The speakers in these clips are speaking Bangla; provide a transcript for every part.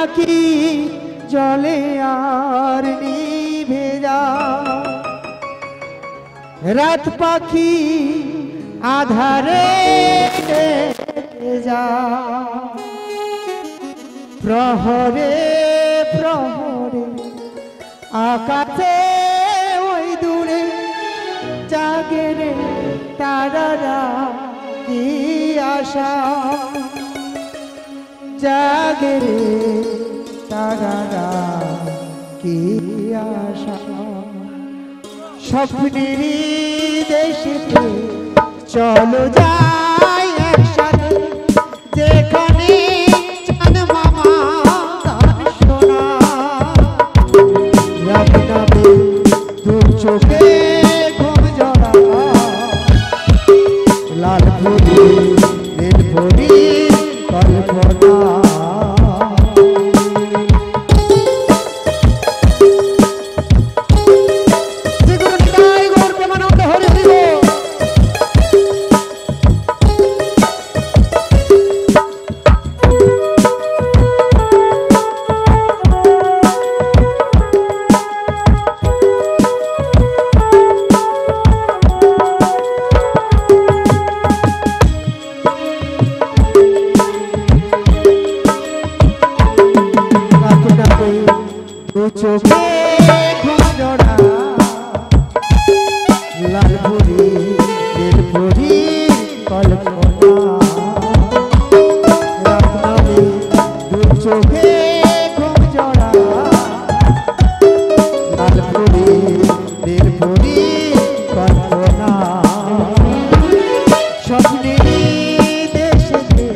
নাকি জলে আর নিভে যায়, রাত পাখি আধারে যায়, প্রহরে প্রহরে আকাশে ওই দূরে জাগে রে তারারা কি আশা, জাগে রে তারারা কি আশা। স্বপ্নেরই দেশেতে চলো যাই একসাথে, যেখানে চাঁদ মামা গান শোনা, রাত নামে দু চোখে ঘুম জড়া, লাল ভরি নীল ভরি কল্পনা। চোখে ঘুম জড়া, লাল ভরি নীল ভরি কল্পনা, রাত নামে দু চোখে ঘুম জড়া, লাল ভরি নীল ভরি কল্পনা। স্বপ্নেরই দেশেতে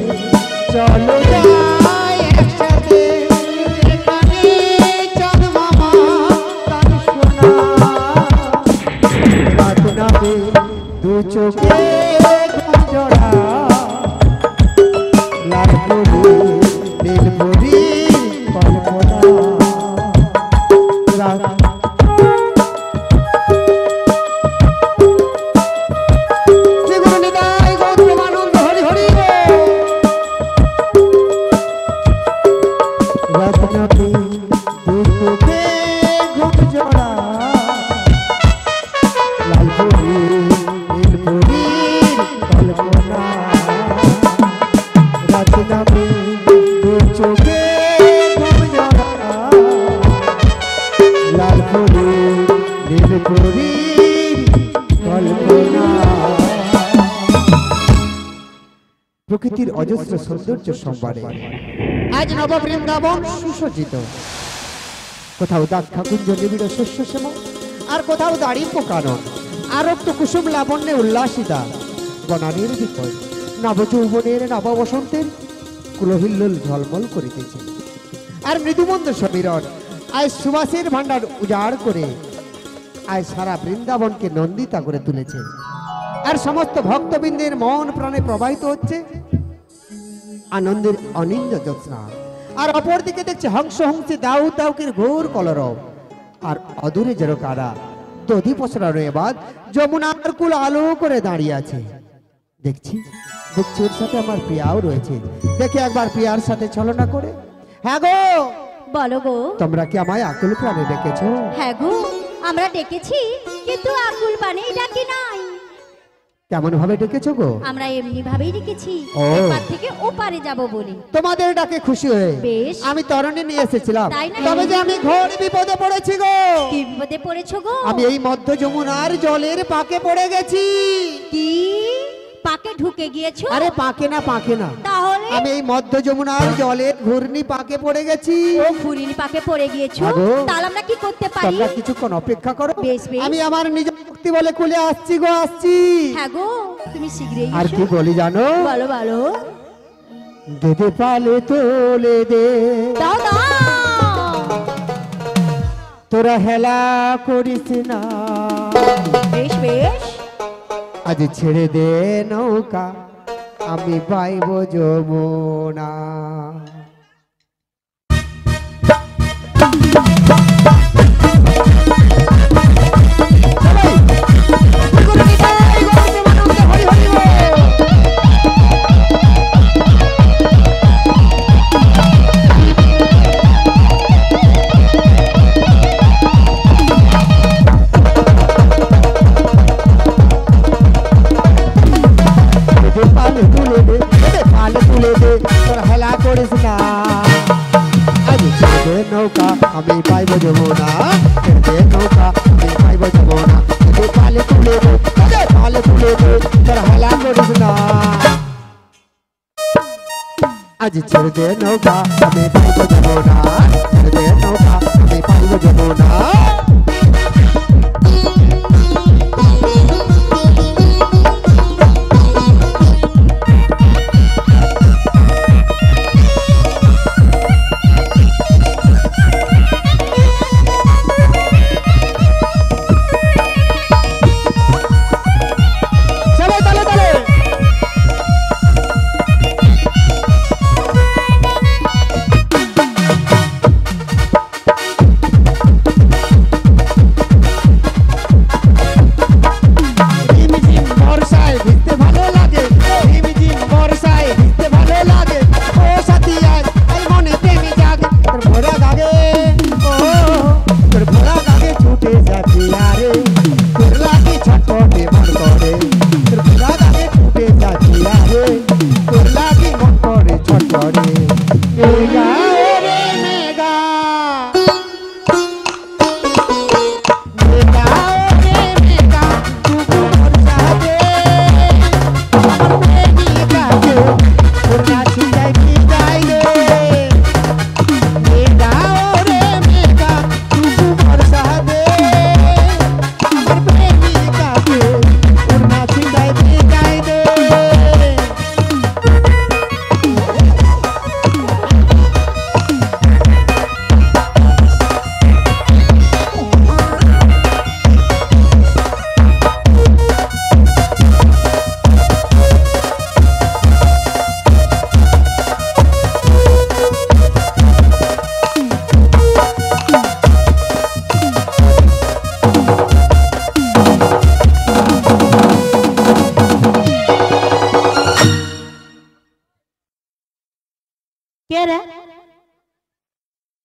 চলো যাই একসাথে, দু চোখে ঘুম জড়া, লাল ভরি নীল ভরি কল্পনা। রাত নামে দু চোখে ঘুম জড়া, লাল ভরি নীল ভরি কল্পনা, রাত নামে দু চোখে ঘুম জড়া, লাল ভরি নীল ভরি কল্পনা। প্রকৃতির অজস্র সৌন্দর্য সম্ভারে আজ নববৃন্দাবন সুসজ্জিত, কোথাও দাক্ষা কুঞ্জ নিবিড় শস্য শ্যাম, আর কোথাও দাড়ি পোকানন, আরক্ত কুসুম লাবণ্যে উল্লাসিতা, বনানীর বিকল নবযৌবনের নব বসন্তের কুলহিল্লোল ঝলমল করিতেছে। আর মৃদুমন্দ সমীরণ আজ সুবাসের ভাণ্ডার উজাড় করে আজ সারা বৃন্দাবনকে নন্দিতা করে তুলেছে। আর সমস্ত ভক্তবৃন্দের মন প্রাণে প্রবাহিত হচ্ছে আনন্দের অনিন্দ জ্যোৎস্না। আর অপরদিকে দেখছে হংস হংসে দাউ দাউকের ঘোর কলরব, আর অদূরে যেন কারা দধি পসরানো এবার যমুনার কুল আলো করে দাঁড়িয়ে আছে। দেখছি দেখছি ওর সাথে আমার প্রিয়াও রয়েছে, দেখে একবার প্রিয়ার সাথে ছলনা করে। হ্যাঁ গো বলো গো, তোমরা কি আমায় আকুল প্রাণে ডেকেছো? হ্যাঁ গো আমরা ডেকেছি, কিন্তু আকুল প্রাণেই ডাকি নাই। কেমন ভাবে ডেকেছো গো? আমরা এমনি ভাবেই ডেকেছি, ও। এপার থেকে ওপারে যাব বলি। তোমাদের ডাকে খুশি হয়ে বেশ। আমি তরণী নিয়ে এসেছিলাম, তাই না? তবে যে আমি ঘোর বিপদে পড়েছি গো। কি বিপদে পড়েছো গো? আমি এই মধ্য যমুনার জলের পাকে পড়ে গেছি। কি পাকে ঢুকে গিয়েছো? আরে পাকে না পাকে না, তাহলে আমি এই মধ্য যমুনার জলের ঘূর্ণি পাকে পড়ে গেছি। ও ঘুরিনি পাকে পড়ে গিয়েছো, আগো। তাহলে আমরা কি করতে পারি? তোমরা কিছুক্ষণ অপেক্ষা করো, বেশ, বেশ। আমি আমার নিজ শক্তি বলে খুলে আসছি গো, আসছি। হ্যাঁ গো তুমি শীঘ্রই আর এসো। কি বলি জানো? বলো বলো। দেদে পালে তোলে দে, দাও দাও। তোরা হেলা করিস না, বেশ বেশ। আজ ছেড়ে দে নৌকা, আমি পাইব যমুনা। নৌকা আমি পাইব যাব না, ছেড়ে দে নৌকা আমি পাইব যাব না, তোকে পালে তুলে দে, তোকে পালে তুলে দে, তোর হালা করিস না। আজ ছেড়ে দে নৌকা আমি পাইব যাব না, ছেড়ে দে নৌকা আমি পাইব যাব না।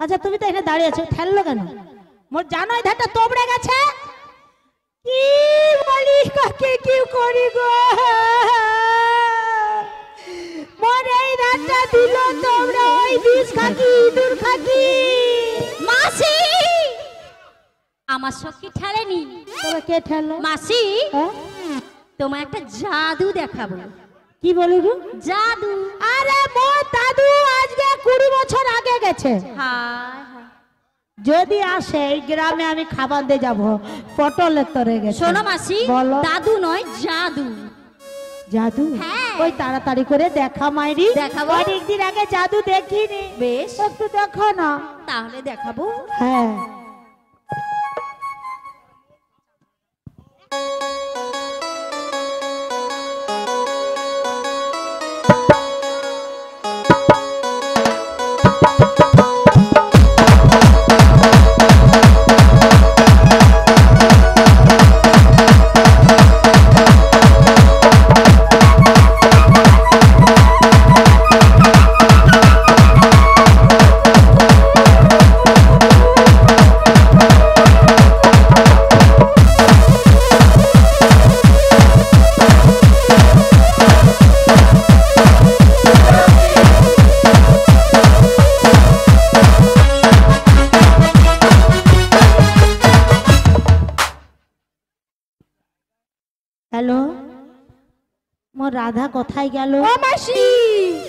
আচ্ছা তুমি তো এখানে দাঁড়িয়ে আছো, ঠেললো কেন? মোর জানো এই ধারটা তোবড়ে গেছে। কি বলি কাকে কি করি গো, মোর এই ধারটা দিল তোমরা ওই বিষ খাকি ইঁদুর খাকি। মাসি আমার সখী ঠেলেনি। তবে কে ঠেললো? মাসি হ্যাঁ? তোমার একটা জাদু দেখাবো। কি বলি গো? জাদু। আরে মোর দাদু আজকে 20 বছর আগে গেছে। হায় হায়। যদি আসে এই গ্রামে আমি খাবার দিয়ে যাবো, পটলের তরে গেছে। শোনো মাসি, বলো। দাদু নয় জাদু। জাদু? হ্যাঁ। ওই তাড়াতাড়ি করে দেখা মাইরি। দেখাবো। অনেকদিন আগে জাদু দেখিনি। বেশ, একটু দেখো না। তাহলে দেখাবো। হ্যাঁ। হ্যালো, মোর রাধা কোথায় গেল? ও মাসি,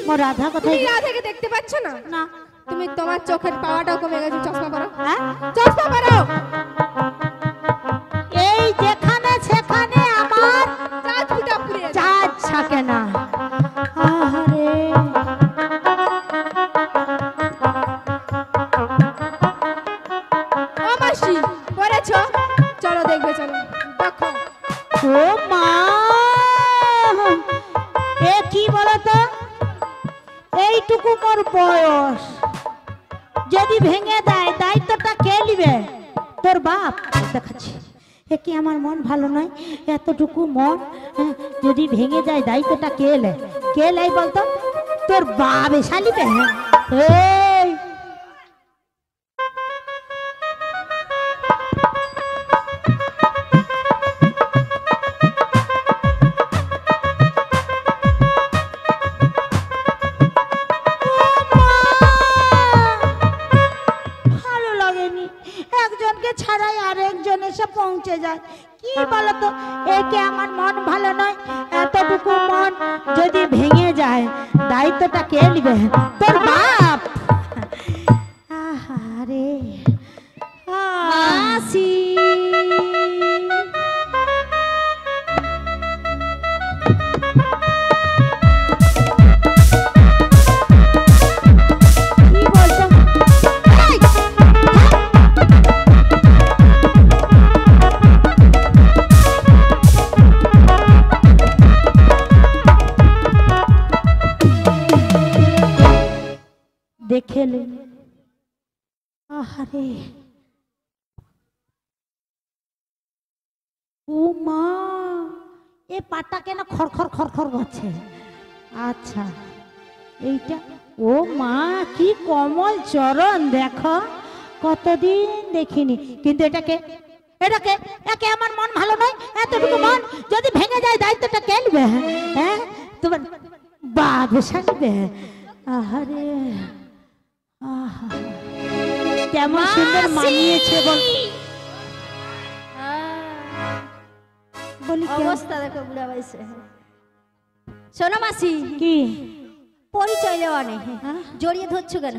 মোর রাধা কোথায়? তুমি রাধাকে দেখতে পাচ্ছ না? না। তুমি তোমার চোখের পাওয়াটাও কমে গেছে, চশমা পরো। হ্যাঁ? চশমা পরো। এই যেখানে সেখানে আমার চাঁদ ফুটা পুড়ে গেছে। চাঁদ থাকে না। আহারে, ও মাসি, পড়েছো? চলো দেখবে, চলো দেখো। ও মা, এ কি বলতো, এইটুকু মোর বয়স, যদি ভেঙে দেয় দায়িত্বটা কে নিবে? তোর বাপ। দেখাচ্ছি, এ কি আমার মন ভালো নয়, এতটুকু মন যদি ভেঙে যায় দায়িত্বটা কে লে? কে লাই বলতো? তোর বাপ এসা নিবে? এই ছাড়াই আরেকজন এসে পৌঁছে যায়। কি বলতো, একে আমার মন ভালো নয়, এতটুকু মন যদি ভেঙে যায় দায়িত্বটা কে নেবে? তোর বাপ। আহারে মাসি কি বলছো? দেখেলে আহারে, ও মা, এ পাটা কেন খড়খড় খড়খড় করছে? আচ্ছা এইটা, ও মা কি কমল চরণ, দেখো কতদিন দেখিনি। কিন্তু এটাকে এটাকে একে আমার মন ভালো নয়, এতটুকু মন যদি ভেঙে যায় দায়িত্বটা কে নেবে? হ্যাঁ, তোমার বাপ সাজবে। আহারে আহা, কেমন সুন্দর মানিয়েছে বল। বলি কেমন? অবস্থা দেখো বুড়া বয়সে। শোনো মাসি, কি পরিচয় দেওয়া নেই, হ্যাঁ? জড়িয়ে ধরছো কেন?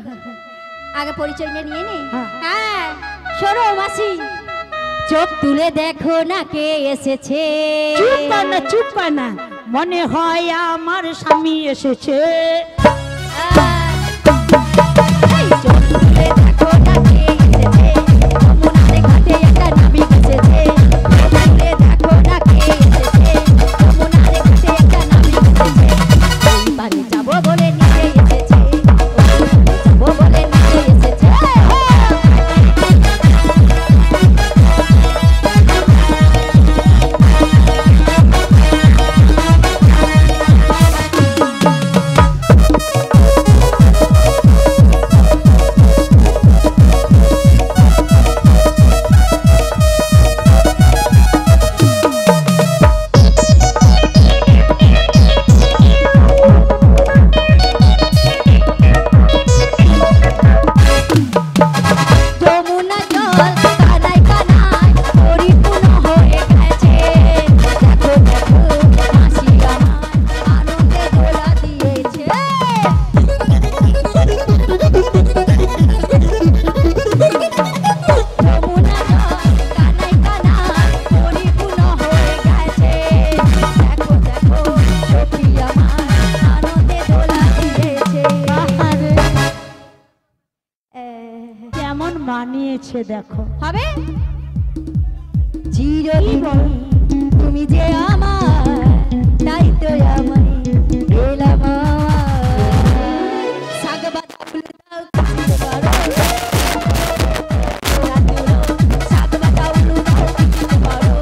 আগে পরিচয়টা নিয়ে নে। হ্যাঁ। হ্যাঁ শোনো মাসি, চোখ তুলে দেখো না কে এসেছে। চুপ কর না, চুপ কর না, মনে হয় আমার স্বামী এসেছে। এই চোখ তুলে দেখো না কে এসেছে, যমুনার ঘাটে একটা নাবিক এসেছে। চোখ তুলে দেখো না কে এসেছে, যমুনার ঘাটে একটা নাবিক এসেছে। ওই পারে যাবো বলে নিতে এসেছে, ওই পারে যাবো বলে নিতে এসেছে। যমুনা জল কানায় কানায় পরিপূর্ণ হয়ে গেছে। দেখো দেখো মাসি আমার আনন্দে দোলা দিয়েছে। যমুনা জল কানায় কানায় পরিপূর্ণ হয়ে গেছে। দেখো দেখো সখী আমার আনন্দে দোলা দিয়েছে। কেমন মানিয়েছে দেখো। হবে চিরদিন তুমি যে আমার, তাই তো আমায় এলাম। শাক বাতা ফুল দাও কিছু পারো, শাক বাতা উলু দাও কিছু পারো,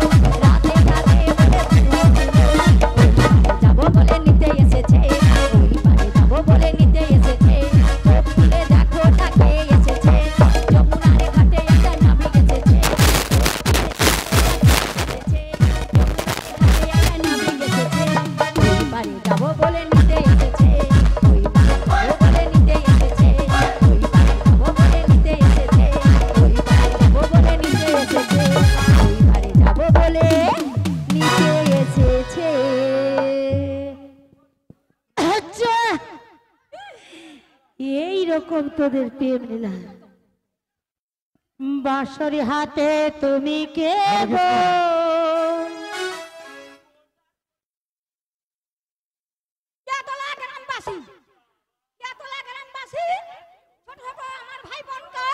রাতে রাতে যাবো বলে নিতে এসেছে, ওই পারে যাবো বলে নিতে এসেছে। চোখ তুলে দেখো না কে এসেছে, যমুনার ঘাটে একটা নাবিক এসেছে। ওই পারে যাবো বলে নিতে এসেছে, ওই পারে যাবো বলে নিতে এসেছে, ওই পারে যাবো বলে নিতে এসেছে, ওই পারে যাবো বলে নিতে এসেছে, ওই পারে যাবো বলে নিতে এসেছে। আচ্ছা, এই রকম তোদের প্রেম লীলা। বাঁশরি হাতে তুমি কে গো? কেতলা গ্রামবাসী, কেতলা গ্রামবাসী ছোট ছোট আমার ভাই বোনকে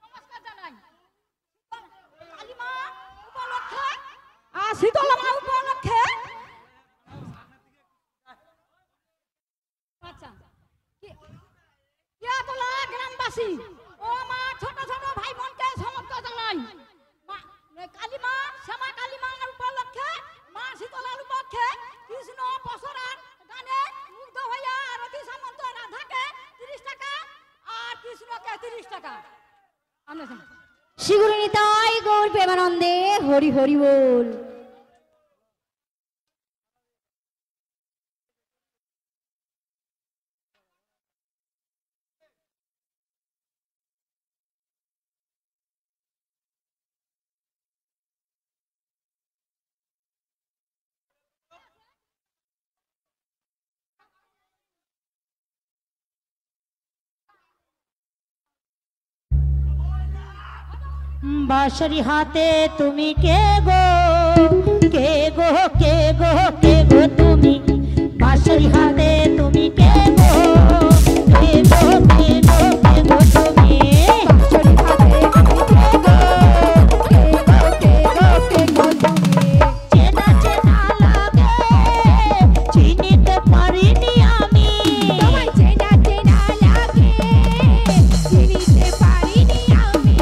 নমস্কার জানাই। কালিমা উপলক্ষে আর শীতলা মা উপলক্ষে। আচ্ছা, কেতলা গ্রামবাসী ও মা ছোট ছোট ভাই বোনকে সমস্ত জানাই। কালিমা শ্যামা কালিমার উপলক্ষে, মা শীতলার উপলক্ষে কৃষ্ণ পশরার গানে মুগ্ধ হইয়া রতি সামন্ত রাধাকে 30 টাকা আর কৃষ্ণকে 30 টাকা। শিগুরি নিতাই গৌর প্রেমানন্দে হরি হরি বল। বাঁশরি হাতে তুমি কে গো, কে গো, কে গো, কে গো তুমি, বাঁশরি হাতে তুমি কে গো, কে গো, কে গো, কে গো তুমি, বাঁশরি হাতে তুমি কে গো, কে গো, কে গো, কে গো তুমি। চেনা চেনা লাগে চিনিতে পারিনি আমি, তোমায় চেনা চেনা লাগে, চিনিতে পারিনি আমি।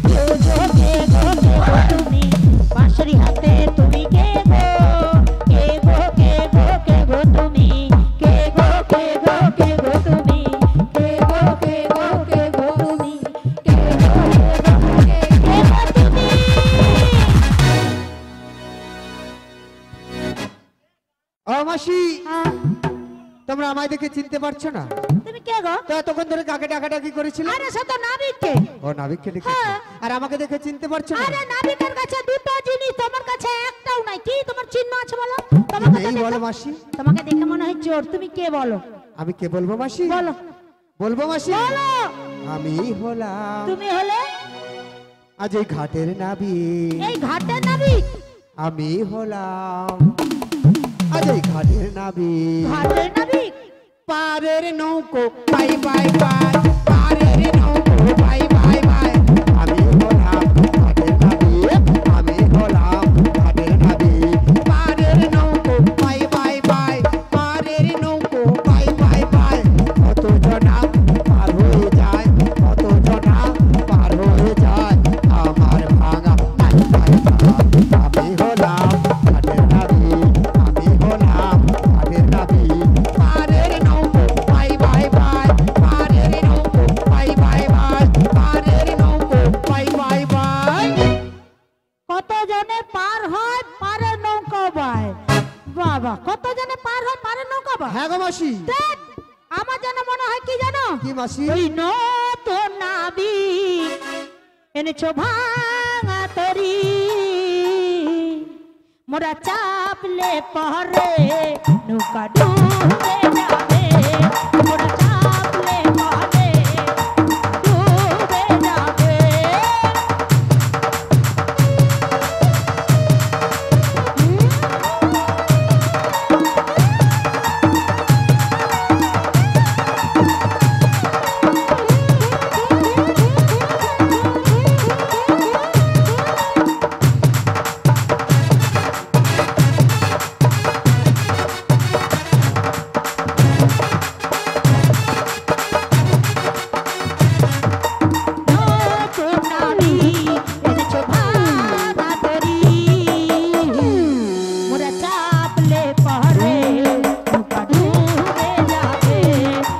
কে গো, কে গো, কে গো তুমি, বাঁশরি হাতে তুমি কে গো, কে গো, কে গো, কে গো তুমি, কে গো, কে গো, কে গো তুমি, কে গো, কে গো, কে গো তুমি, কে গো, কে গো, কে কে গো তুমি। ও মাসি, হ্যাঁ, তোমরা আমায় দেখে চিনতে পারছো না? তুমি কে গো? তো এতক্ষণ ধরে কাকে ডাকাডাকি করেছিল? আরে সে তো নাবিককে। ও নাবিককে ডেকেছে। হ্যাঁ। আর আমাকে দেখে চিনতে পারছো না? আরে নাবিকের কাছে দুটো জিনিস, তোমার কাছে একটাও নাই। কি তোমার চিহ্ন আছে বলো? তোমাকে তো এই বলো দেখে- মাসি। তোমাকে দেখে মনে হয় চোর। তুমি কে বলো? আমি কে বলবো মাসি? বলো, বলবো মাসি? বলো। আমি হলাম তুমি হলে আজ এই ঘাটের নাবিক। এই ঘাটের নাবিক। আমি হলাম আজ এই ঘাটের নাবিক। ঘাটের নাবিক। পারের নৌকো বাই বাই বাই, পারের নৌকো বাই বাই বাই। আমি হলাম ঘাটের নাবিক, আমি হলাম ঘাটের নাবিক। পারের নৌকো বাই বাই বাই, পারের নৌকো বাই বাই বাই। কত জনা পার হয়ে যায়, কত জনা পার হয়ে যায়, আমার ভাঙা বাই বাই বাই। আমি হলাম ঘাটের নাবিক, আমি হলাম ঘাটের নাবিক। পারের নৌকো বাই বাই বাই, পারের নৌকো বাই বাই বাই, পারের নৌকো বাই বাই বাই। কত জনে পার হয় পারে নৌকা বায়। বাবা, কত জনে পার হয় পারে নৌকা বায়। হ্যাঁ গো মাসি। দেখ, আমার যেন মনে হয় কি জানো, কি মাসি? ওই নতুন নাবিক এনেছো ভাঙা তরি, মোরা চাপলে পরে নৌকা ডুবে যাবে, মোরা চাপলে পরে ডুবে যাবে। নতুন নাবিক এনেছো ভাঙা তরি, মোরা চাপলে পরে নৌকা ডুবে যাবে,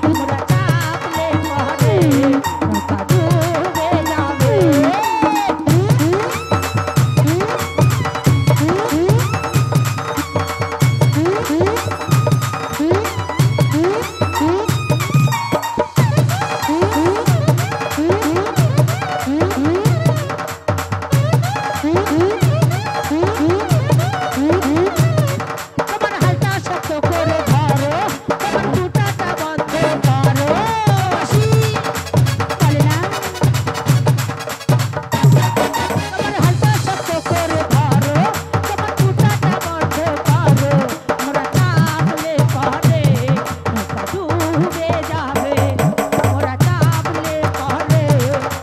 মোরা চাপলে পরে নৌকা ডুবে যাবে। তোমার হালটা শক্ত করে ধরো, তোমার দুটাটা বন্ধ করো। বলে না, তোমার হালটা শক্ত করে ধরো, তোমার দুটাটা বন্ধ করো, মোরা চাপলে পরে নৌকা ডুবে যাবে, মোরা চাপলে পরে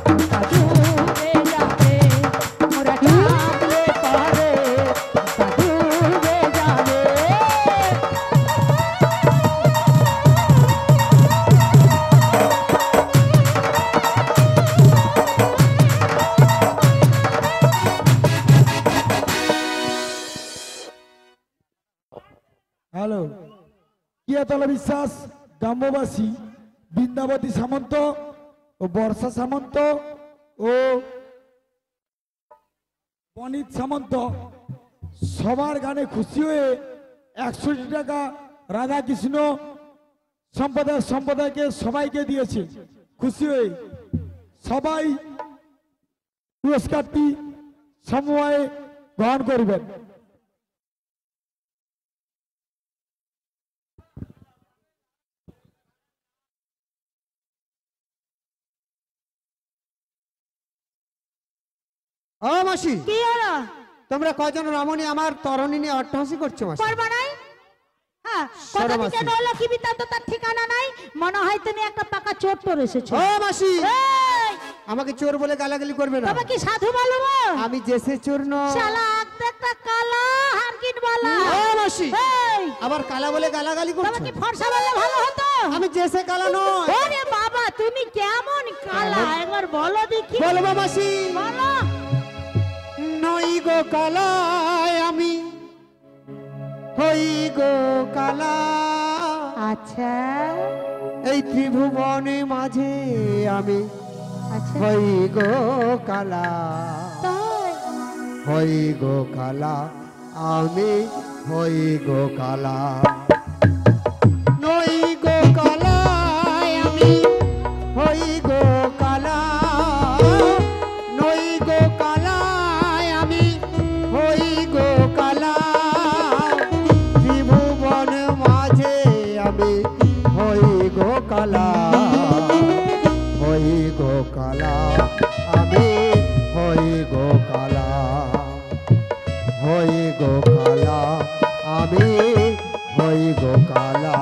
নৌকা ডুবে যাবে, মোরা চাপলে পরে নৌকা ডুবে যাবে। হ্যালো, কিয়াতলা বিশ্বাস, গ্রাম্যবাসী, বৃন্দাবতী সামন্ত ও বর্ষা সামন্ত ও বনিত সামন্ত সবার গানে খুশি হয়ে 100 টাকা রাধা কৃষ্ণ সম্প্রদায়কে সবাইকে দিয়েছে। খুশি হয়ে সবাই পুরস্কারটি সময়ে গ্রহণ করবেন। ও মাসি, কি হলো? তোমরা কয়জন রমণী আমার তরণী নিয়ে অট্টহাসি করছো মাসি? করবা নাই? হ্যাঁ, সরো কথা মাসি। কেন হলো কি বিতান্ত তার ঠিকানা নাই। মনে হয় তুমি একটা পাকা চোর পরে এসেছো। ও মাসি, এই, আমাকে চোর বলে গালাগালি করবে না। তবে কি সাধু বলবো? আমি জেসে চোর নই। শালা একটা কালা হারকিন বালা। ও মাসি, এই, আবার কালা বলে গালাগালি তবে করছো? কি ফর্সা বললে ভালো হতো? আমি জেসে কালা নই। ওরে বাবা, তুমি কেমন কালা একবার বলো দেখি। বলবো মাসি, বলো। নই গো কালায় আমি, হই গো কালা। আচ্ছা এই ত্রিভুবনে মাঝে আমি আচ্ছা, হই গো কালা, তাই হই গো কালা, আমি হই গো কালা। নই গো কালায় আমি, হই গো কালা। নই গো কালায় আমি, হই গো কালা। ত্রিভুবন মাঝে আমি হই গো কালা, হই গো কালা, আমি হই গো কালা, হই গো কালা, আমি হই গো কালা।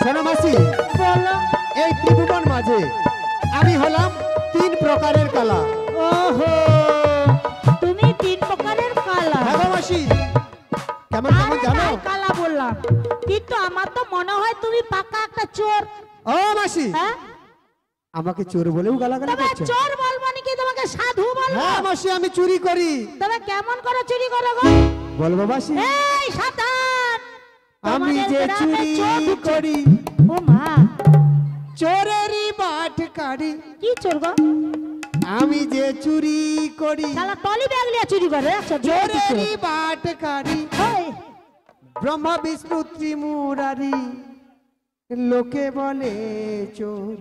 শোনো মাসি, বলো। এই ত্রিভুবন মাঝে আমি হলাম 3 প্রকারের কালা। ওহো, তুমি 3 প্রকারের কালা। হ্যাঁ গো মাসি, কেমন কেমন আরে জানো? তাই কালা বললাম, কিন্তু আমার তো মনে হয় তুমি পাকা একটা চোর। ও মাসি, হ্যাঁ, আমাকে চোর বলেও গালাগালি তবে করছো? চোর বলবো নাকি তোমাকে সাধু বলবো? হ্যাঁ মাসি, আমি চুরি করি। তবে কেমন করে চুরি করো গো? বলবো মাসি, এই সাবধান, আমি তোমাদের যে গ্রামে চুরি চোর ঢুকছে। করি, ও মা, চোরেরই বাট কারি। কি চোর গো? আমি যে চুরি করি, শালা টলি ব্যাগ নিয়ে চুরি করে আচ্ছা চোরেরই বাট কারি। ওই ব্রহ্মা বিষ্ণু ত্রিমুরারি, লোকে বলে চোর।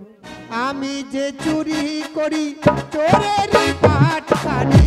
আমি যে চুরি করি, চোরেরই বাট কারি।